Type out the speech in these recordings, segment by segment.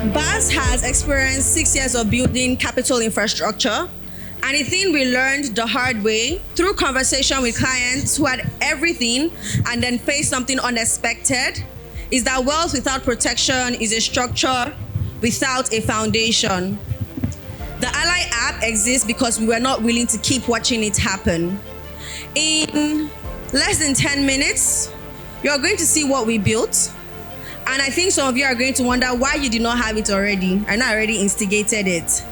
BAS has experienced 6 years of building capital infrastructure, and a thing we learned the hard way through conversation with clients who had everything and then faced something unexpected is that wealth without protection is a structure without a foundation. The Ally app exists because we were not willing to keep watching it happen. In less than 10 minutes, you're going to see what we built. And I think some of you are going to wonder why you did not have it already and I already instigated it.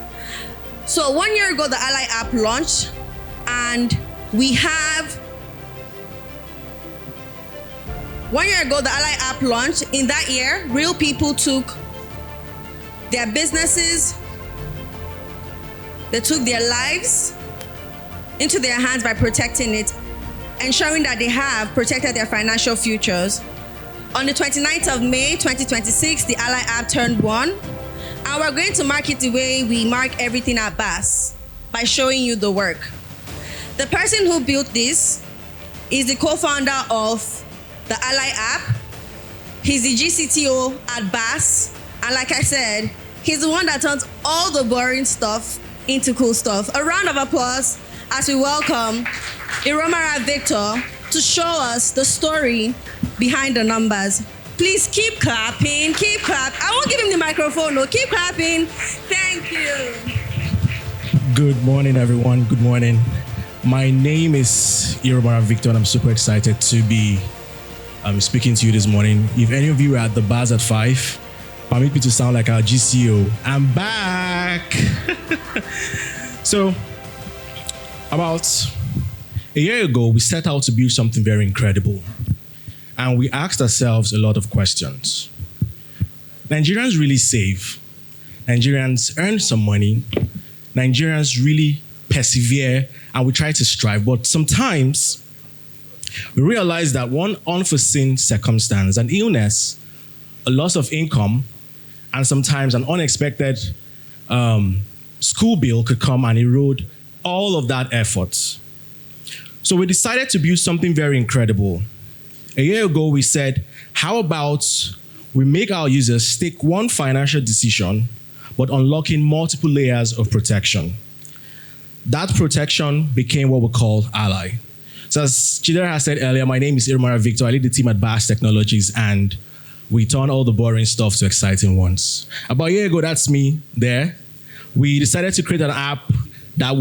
So 1 year ago, the Ally app launched, and we have 1 year ago, the Ally app launched. In that year, real people took their businesses, they took their lives into their hands by protecting it, ensuring that they have protected their financial futures. On the 29th of May 2026, the Ally app turned 1, and we're going to mark it the way we mark everything at BAS, by showing you the work. The person who built this is the co-founder of the Ally app. He's the GCTO at BAS, and like I said, he's the one that turns all the boring stuff into cool stuff. A round of applause as we welcome Iromara Victor to show us the story behind the numbers. Please keep clapping, keep clapping. I won't give him the microphone, no, keep clapping. Thank you. Good morning, everyone. Good morning. My name is Iromara Victor, and I'm super excited to be speaking to you this morning. If any of you are at the bars at 5, permit me to sound like our GCO. I'm back. So, about a year ago, we set out to build something very incredible. And we asked ourselves a lot of questions. Nigerians really save. Nigerians earn some money. Nigerians really persevere, and we try to strive. But sometimes, we realize that one unforeseen circumstance, an illness, a loss of income, and sometimes an unexpected school bill could come and erode all of that effort. So we decided to build something very incredible. A year ago, we said, how about we make our users take one financial decision, but unlocking multiple layers of protection? That protection became what we call Ally. So as Chidera has said earlier, my name is Iromara Victor. I lead the team at BAS Technologies, and we turn all the boring stuff to exciting ones. About a year ago, that's me there. We decided to create an app that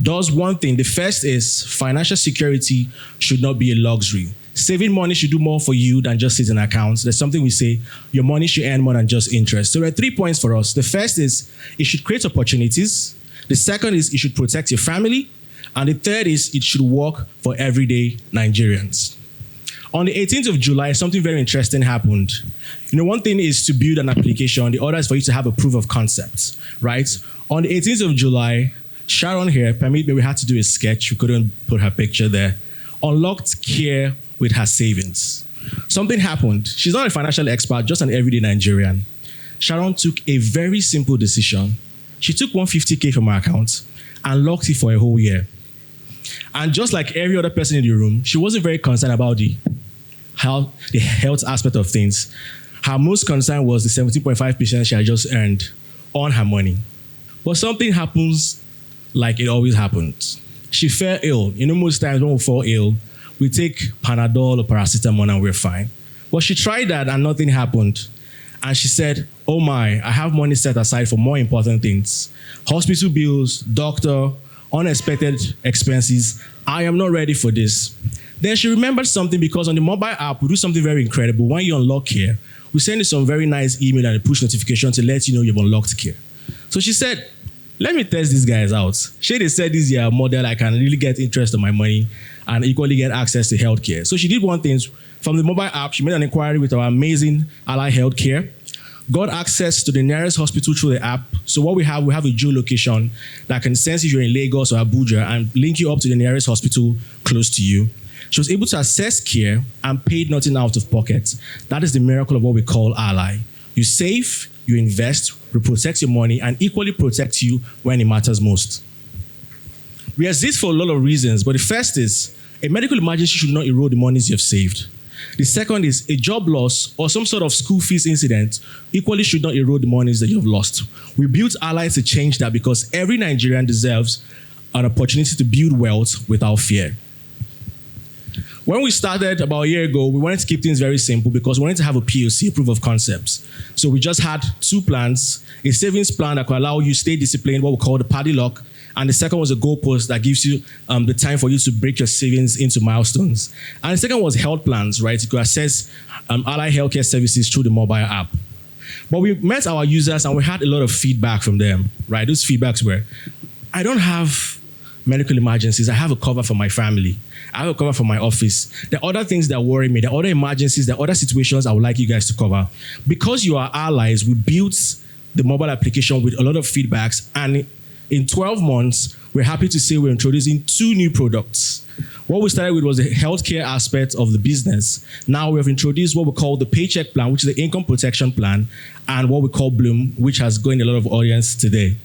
does one thing. The first is financial security should not be a luxury. Saving money should do more for you than just sit in accounts. There's something we say, your money should earn more than just interest. So there are 3 points for us. The first is it should create opportunities. The second is it should protect your family. And the third is it should work for everyday Nigerians. On the 18th of July, something very interesting happened. One thing is to build an application. The other is for you to have a proof of concept, right? On the 18th of July, Sharon here, permit me, we had to do a sketch. We couldn't put her picture there. Unlocked care with her savings. Something happened. She's not a financial expert, just an everyday Nigerian. Sharon took a very simple decision. She took 150K from her account and locked it for a whole year. And just like every other person in the room, she wasn't very concerned about the health aspect of things. Her most concern was the 17.5% she had just earned on her money. But something happens like it always happens. She fell ill. Most times when we fall ill, we take Panadol or paracetamol and we're fine. But she tried that and nothing happened. And she said, oh my, I have money set aside for more important things. Hospital bills, doctor, unexpected expenses. I am not ready for this. Then she remembered something, because on the mobile app, we do something very incredible. When you unlock care, we send you some very nice email and a push notification to let you know you've unlocked care. So she said, let me test these guys out. They said this year model, I can really get interest on my money and equally get access to healthcare. So she did one thing. From the mobile app, she made an inquiry with our amazing Ally Healthcare, got access to the nearest hospital through the app. So what we have a geolocation that can sense if you're in Lagos or Abuja and link you up to the nearest hospital close to you. She was able to access care and paid nothing out of pocket. That is the miracle of what we call Ally. You save, you invest, we protect your money, and equally protect you when it matters most. We exist for a lot of reasons, but the first is a medical emergency should not erode the monies you have saved. The second is a job loss or some sort of school fees incident equally should not erode the monies that you've lost. We built Ally to change that because every Nigerian deserves an opportunity to build wealth without fear. When we started about a year ago, we wanted to keep things very simple because we wanted to have a POC, a proof of concepts. So we just had two plans, a savings plan that could allow you to stay disciplined, what we call the paddy lock, and the second was a goalpost that gives you the time for you to break your savings into milestones. And the second was health plans, right? You could access Ally Healthcare services through the mobile app. But we met our users and we had a lot of feedback from them, right? Those feedbacks were, I don't have medical emergencies. I have a cover for my family. I have a cover for my office. There are other things that worry me. There are other emergencies. There are other situations I would like you guys to cover. Because you are allies, we built the mobile application with a lot of feedbacks. And in 12 months, we're happy to say we're introducing 2 new products. What we started with was the healthcare aspect of the business. Now we have introduced what we call the Paycheck Plan, which is the income protection plan, and what we call Bloom, which has gained a lot of audience today.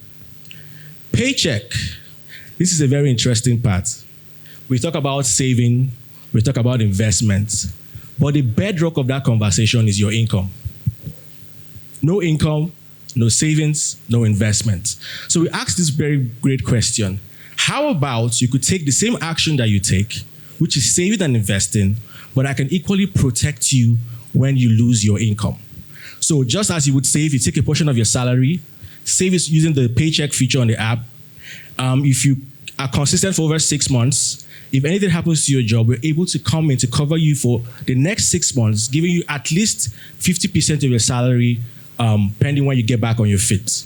Paycheck. This is a very interesting part. We talk about saving, we talk about investment, but the bedrock of that conversation is your income. No income, no savings, no investment. So we asked this very great question. How about you could take the same action that you take, which is saving and investing, but I can equally protect you when you lose your income. So just as you would save, you take a portion of your salary, save it using the Paycheck feature on the app. If you are consistent for over 6 months, if anything happens to your job, we're able to come in to cover you for the next 6 months, giving you at least 50% of your salary, pending when you get back on your feet.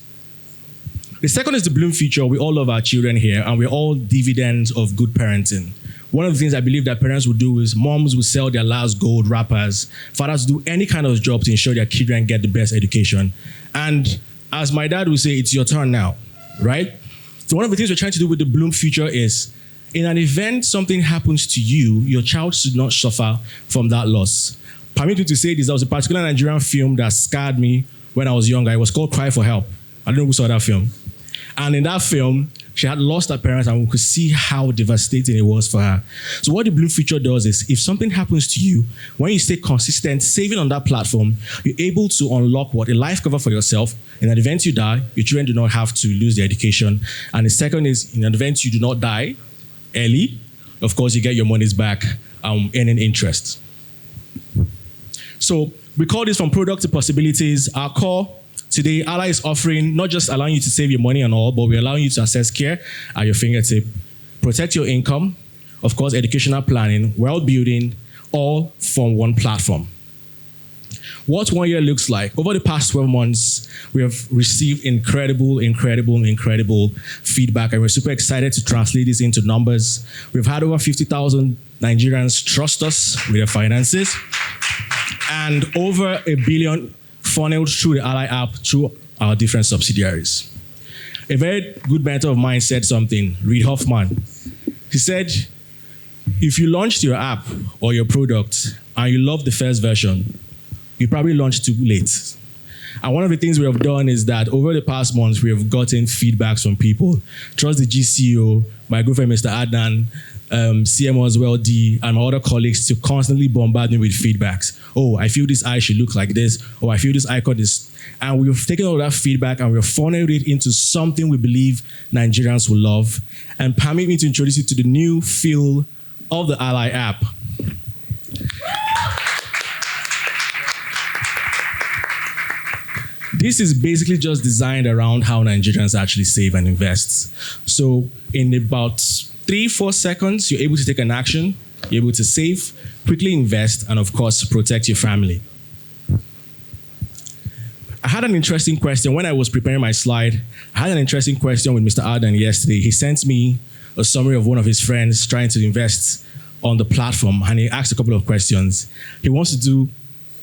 The second is the Bloom feature. We all love our children here, and we're all dividends of good parenting. One of the things I believe that parents would do is moms would sell their last gold wrappers, fathers do any kind of job to ensure their children get the best education. And as my dad would say, it's your turn now, right? So one of the things we're trying to do with the Bloom feature is, in an event something happens to you, your child should not suffer from that loss. Permit me to say this, there was a particular Nigerian film that scarred me when I was younger. It was called Cry for Help. I don't know who saw that film. And in that film, she had lost her parents and we could see how devastating it was for her. So what the Bloom feature does is, if something happens to you, when you stay consistent, saving on that platform, you're able to unlock what? A life cover for yourself. In an event you die, your children do not have to lose their education. And the second is, in an event you do not die early, of course, you get your monies back, earning interest. So we call this from product to possibilities. Our core today, Ally is offering not just allowing you to save your money and all, but we're allowing you to access care at your fingertip, protect your income, of course, educational planning, wealth building, all from one platform. What 1 year looks like. Over the past 12 months, we have received incredible feedback, and we're super excited to translate this into numbers. We've had over 50,000 Nigerians trust us with their finances, and over $1 billion funneled through the Ally app through our different subsidiaries. A very good mentor of mine said something, Reid Hoffman. He said, if you launched your app or your product and you loved the first version, you probably launched too late. And one of the things we have done is that over the past months, we have gotten feedbacks from people. Trust the GCO, my good friend, Mr. Adnan, CMO as well, D, and my other colleagues to constantly bombard me with feedbacks. Oh, I feel this eye should look like this. Oh, I feel this icon is. And we've taken all that feedback and we've funneled it into something we believe Nigerians will love. And permit me to introduce you to the new feel of the Ally app. This is basically just designed around how Nigerians actually save and invest. So in about 3-4 seconds, you're able to take an action, you're able to save, quickly invest, and of course, protect your family. I had an interesting question. When I was preparing my slide, I had an interesting question with Mr. Arden yesterday. He sent me a summary of one of his friends trying to invest on the platform, and he asked a couple of questions. He wants to do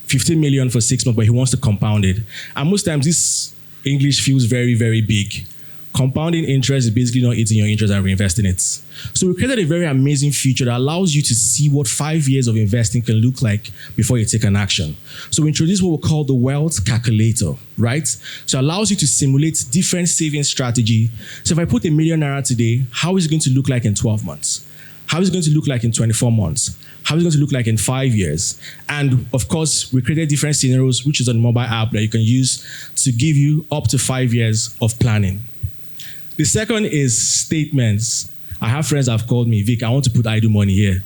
15 million for 6 months, but he wants to compound it. And most times, this English feels very, very big. Compounding interest is basically not eating your interest and reinvesting it. So we created a very amazing feature that allows you to see what 5 years of investing can look like before you take an action. So we introduced what we call the Wealth Calculator, right? So it allows you to simulate different saving strategy. So if I put ₦1 million today, how is it going to look like in 12 months? How is it going to look like in 24 months? how is it going to look like in 5 years? And of course, we created different scenarios, which is on the mobile app that you can use to give you up to 5 years of planning. The second is statements. I have friends that have called me, Vic, I want to put idle money here.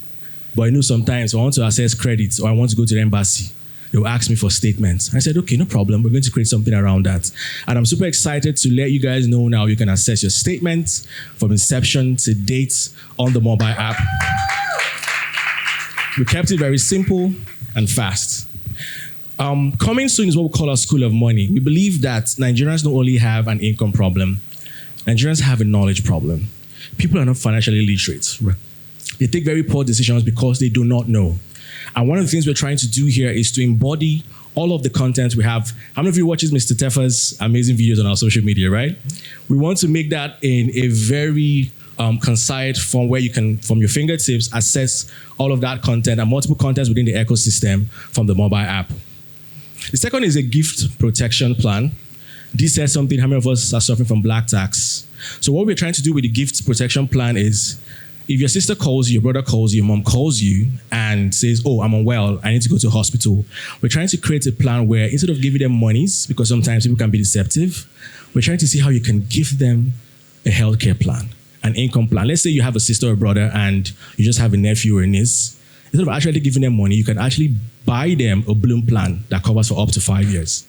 But I know sometimes I want to access credit or I want to go to the embassy. They'll ask me for statements. I said, okay, no problem. We're going to create something around that. And I'm super excited to let you guys know now you can access your statements from inception to date on the mobile app. We kept it very simple and fast. Coming soon is what we call our School of Money. We believe that Nigerians not only have an income problem, Nigerians have a knowledge problem. People are not financially literate. They take very poor decisions because they do not know. And one of the things we're trying to do here is to embody all of the content we have. How many of you watches Mr. Tefa's amazing videos on our social media, right? We want to make that in a very concise form where you can, from your fingertips, access all of that content and multiple contents within the ecosystem from the mobile app. The second is a gift protection plan. This says something, how many of us are suffering from black tax? So what we're trying to do with the gift protection plan is, if your sister calls you, your brother calls you, your mom calls you and says, oh, I'm unwell, I need to go to hospital. We're trying to create a plan where instead of giving them monies, because sometimes people can be deceptive, we're trying to see how you can give them a healthcare plan, an income plan. Let's say you have a sister or brother and you just have a nephew or a niece. Instead of actually giving them money, you can actually buy them a Bloom plan that covers for up to 5 years.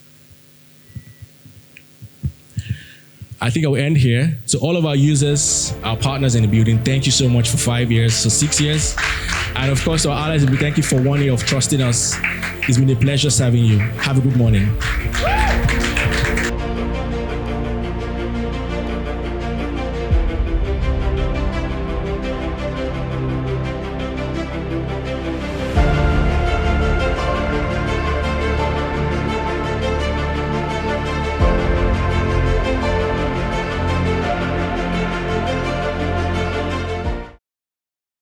I think I'll end here. So all of our users, our partners in the building, thank you so much for 5 years, so 6 years. And of course, our allies, we thank you for 1 year of trusting us. It's been a pleasure serving you. Have a good morning.